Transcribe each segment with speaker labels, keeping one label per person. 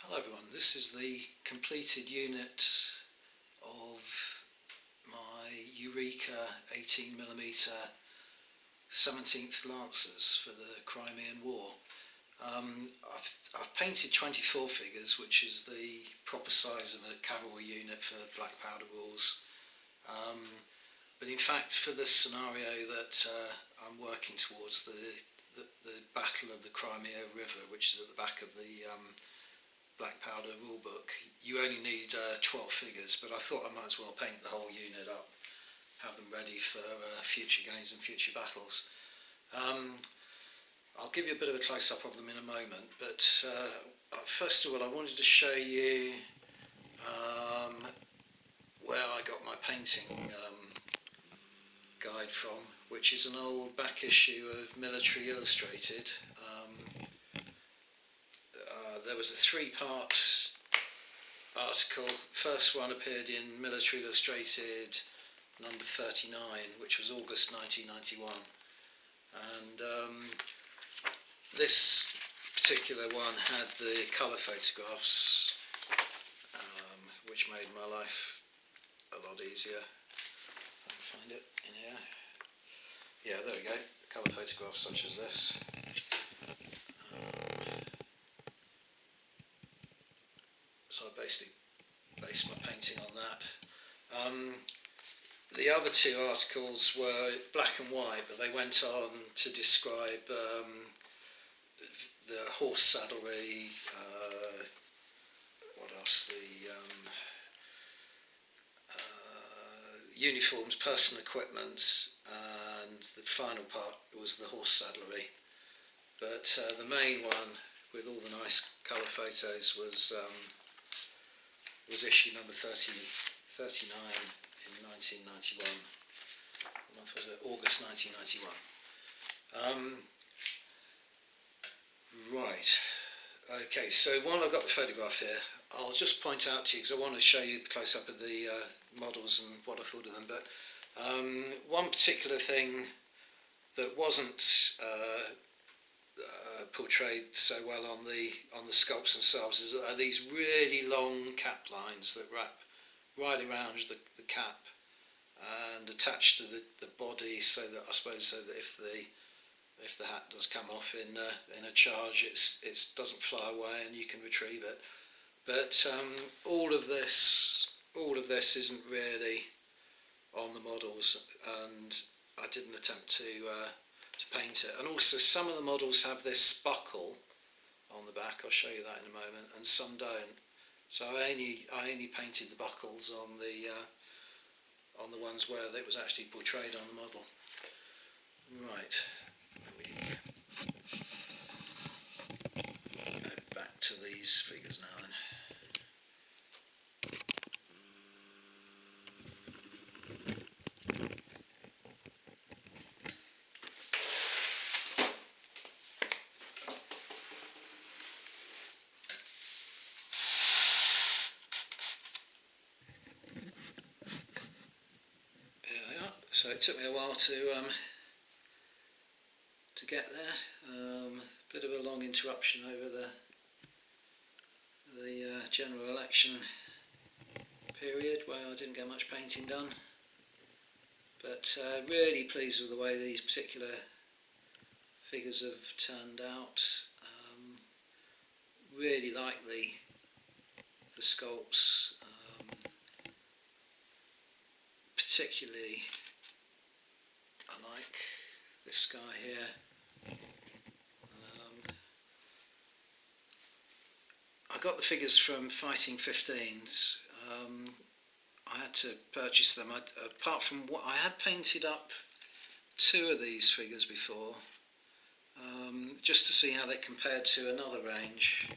Speaker 1: Hello everyone, this is the completed unit of my Eureka 18mm 17th Lancers for the Crimean War. I've painted 24 figures, which is the proper size of a cavalry unit for black powder rules. But in fact, for this scenario that I'm working towards, the Battle of the Crimea River, which is at the back of the black powder rulebook, you only need 12 figures, but I thought I might as well paint the whole unit up, have them ready for future games and future battles. I'll give you a bit of a close-up of them in a moment, but first of all I wanted to show you where I got my painting guide from, which is an old back issue of Military Illustrated. There was a three-part article. First one appeared in Military Illustrated number 39, which was August 1991, and this particular one had the colour photographs, which made my life a lot easier. Let me find it in here. Yeah, there we go. Colour photographs such as this. So I basically based my painting on that. The other two articles were black and white, but they went on to describe the horse saddlery, what else, the uniforms, personal equipment, and the final part was the horse saddlery. But the main one, with all the nice colour photos, was issue number 39 in 1991. What month was it? August 1991. Right. Okay, so while I've got the photograph here, I'll just point out to you, because I want to show you a close-up of the models and what I thought of them, but one particular thing that wasn't portrayed so well on the sculpts themselves are these really long cap lines that wrap right around the cap and attach to the body, so that I suppose if the hat does come off in a charge, it doesn't fly away and you can retrieve it. But all of this isn't really on the models, and I didn't attempt to paint it. And also some of the models have this buckle on the back. I'll show you that in a moment, and some don't. So I only painted the buckles on the ones where it was actually portrayed on the model. Right. Let me go back to these figures now then. So it took me a while to get there. Bit of a long interruption over the general election period, where I didn't get much painting done. But really pleased with the way these particular figures have turned out. Really like the sculpts, particularly. I like this guy here. I got the figures from Fighting 15s. I had to purchase them. Apart from what I had painted up two of these figures before, just to see how they compared to another range.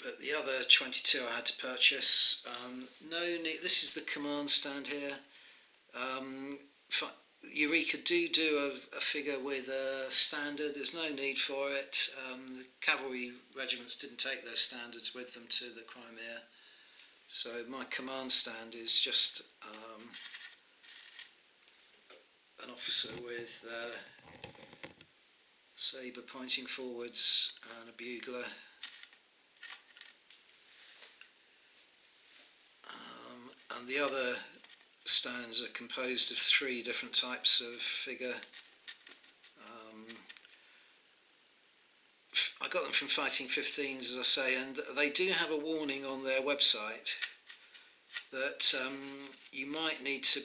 Speaker 1: But the other 22 I had to purchase. No need. This is the command stand here. Eureka do a figure with a standard. There's no need for it. The cavalry regiments didn't take their standards with them to the Crimea. So my command stand is just an officer with sabre pointing forwards, and a bugler. And the other stones are composed of 3 different types of figure. I got them from Fighting 15s, as I say, and they do have a warning on their website that you might need to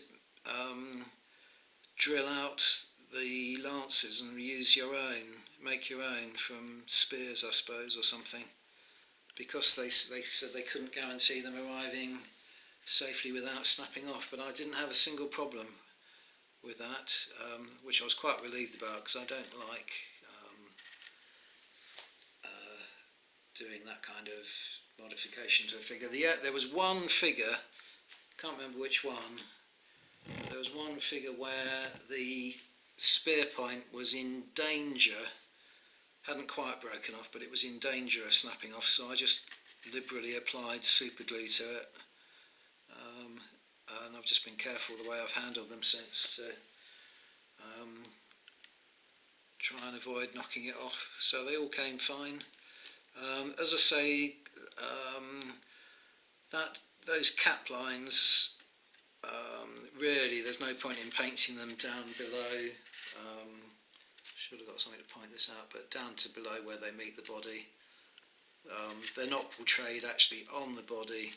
Speaker 1: drill out the lances and use your own, make your own from spears, I suppose, or something, because they said they couldn't guarantee them arriving safely without snapping off. But I didn't have a single problem with that, which I was quite relieved about, because I don't like doing that kind of modification to a figure. There was one figure, can't remember which one, but there was one figure where the spear point was in danger, hadn't quite broken off, but it was in danger of snapping off, so I just liberally applied super glue to it, and I've just been careful the way I've handled them since to try and avoid knocking it off. So they all came fine. As I say, those cap lines, really there's no point in painting them down below. Should have got something to point this out, but down to below where they meet the body. They're not portrayed actually on the body,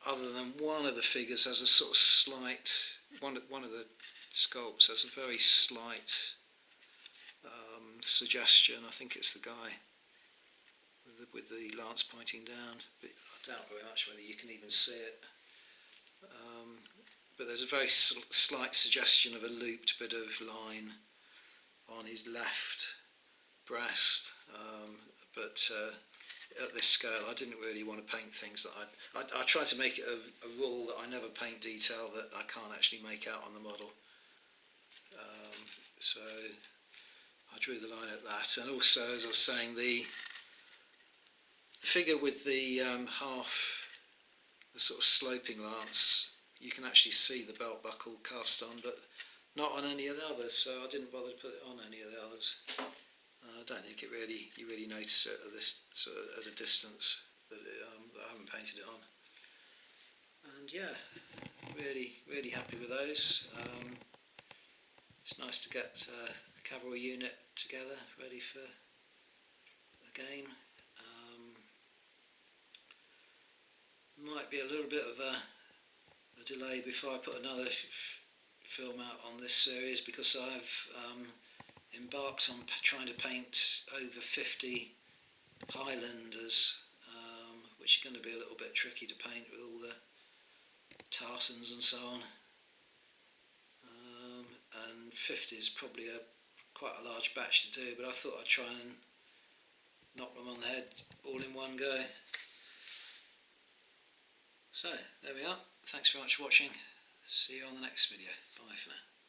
Speaker 1: other than one of the figures has a sort of slight, one of the sculpts has a very slight suggestion. I think it's the guy with the lance pointing down, but I doubt very much whether you can even see it. But there's a very slight suggestion of a looped bit of line on his left breast, but at this scale I didn't really want to paint things that I tried to make it a rule that I never paint detail that I can't actually make out on the model. So I drew the line at that, and also, as I was saying, the figure with the the sort of sloping lance, you can actually see the belt buckle cast on, but not on any of the others, so I didn't bother to put it on any of the others. I don't think you really notice it at this sort of, at a distance that I haven't painted it on. And yeah, really happy with those. It's nice to get a cavalry unit together, ready for a game. Might be a little bit of a delay before I put another film out on this series, because I've embarked on trying to paint over 50 Highlanders, which are going to be a little bit tricky to paint with all the tartans and so on. And 50 is probably quite a large batch to do, but I thought I'd try and knock them on the head all in one go. So, there we are. Thanks very much for watching. See you on the next video. Bye for now.